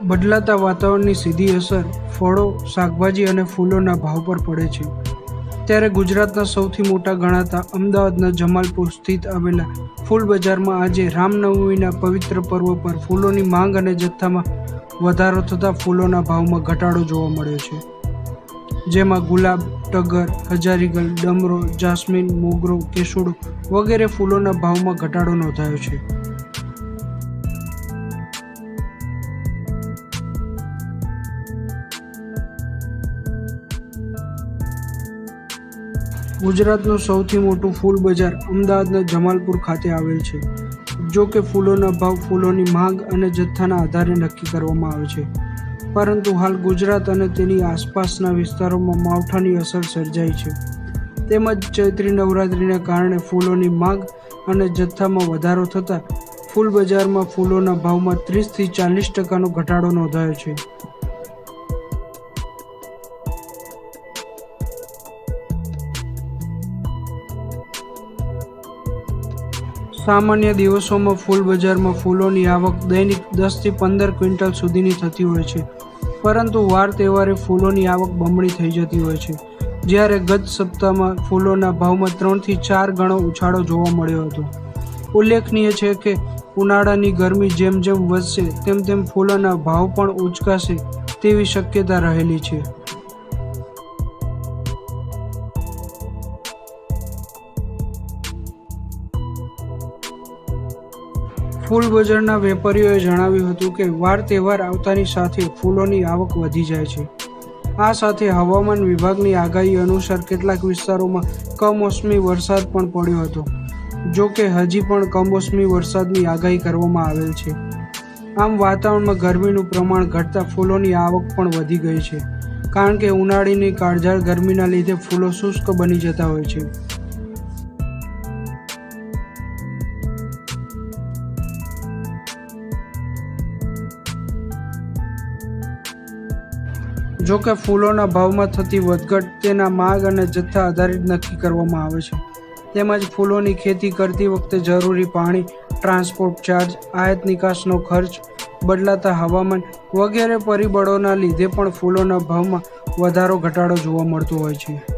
બદલાતા વાતાવરણની સીધી અસર ફળો, શાકભાજી અને ફૂલોના ભાવ પર પડે છે। ત્યારે ગુજરાતના સૌથી મોટા ગણાતા અમદાવાદના જમાલપુર સ્થિત આવેલા ફૂલ બજારમાં આજે રામનવમીના પવિત્ર પર્વ પર ફૂલોની માંગ અને જથ્થામાં વધારો થતાં ફૂલોના ભાવમાં ઘટાડો જોવા મળ્યો છે, જેમાં ગુલાબ, ટગર, હજારીગલ, ડમરો, જાસ્મીન, મોગરો, કેસુડો વગેરે ફૂલોના ભાવમાં ઘટાડો નોંધાયો છે। ગુજરાતનું સૌથી મોટું ફૂલ બજાર અમદાવાદના જમાલપુર ખાતે આવેલ છે। જો કે ફૂલોના ભાવ ફૂલોની માંગ અને જથ્થાના આધારે નક્કી કરવામાં આવે છે, પરંતુ હાલ ગુજરાત અને તેની આસપાસના વિસ્તારોમાં માવઠાની અસર સર્જાઈ છે, તેમજ ચૈત્રી નવરાત્રિના કારણે ફૂલોની માંગ અને જથ્થામાં વધારો થતાં ફૂલ બજારમાં ફૂલોના ભાવમાં 30થી 40% ઘટાડો નોંધાયો છે। સામાન્ય દિવસોમાં ફૂલ બજારમાં ફૂલોની આવક દૈનિક 10થી 15 ક્વિન્ટલ સુધીની થતી હોય છે, પરંતુ વાર તહેવારે ફૂલોની આવક બમણી થઈ જતી હોય છે, જ્યારે ગત સપ્તાહમાં ફૂલોના ભાવમાં 3થી 4 ગણો ઉછાળો જોવા મળ્યો હતો। ઉલ્લેખનીય છે કે ઉનાળાની ગરમી જેમ જેમ વધશે તેમ ફૂલોના ભાવ પણ ઉંચકાશે તેવી શક્યતા રહેલી છે। ફૂલ બજારના વેપારીઓએ જણાવ્યું હતું કે વાર તહેવાર આવતાની સાથે ફૂલોની આવક વધી જાય છે। આ સાથે હવામાન વિભાગની આગાહી અનુસાર કેટલાક વિસ્તારોમાં કમોસમી વરસાદ પણ પડ્યો હતો, જો કે હજી પણ કમોસમી વરસાદની આગાહી કરવામાં આવેલ છે। આમ વાતાવરણમાં ગરમીનું પ્રમાણ ઘટતા ફૂલોની આવક પણ વધી ગઈ છે, કારણ કે ઉનાળાની કાળઝાળ ગરમીના લીધે ફૂલો શુષ્ક બની જતા હોય છે। જો કે ફૂલોના ભાવમાં થતી વધઘટ તેના માંગ અને જથ્થા આધારિત નક્કી કરવામાં આવે છે, તેમજ ફૂલોની ખેતી કરતી વખતે જરૂરી પાણી, ટ્રાન્સપોર્ટ ચાર્જ, આયાત નિકાસનો ખર્ચ, બદલાતા હવામાન વગેરે પરિબળોના લીધે પણ ફૂલોના ભાવમાં વધારો ઘટાડો જોવા મળતો હોય છે।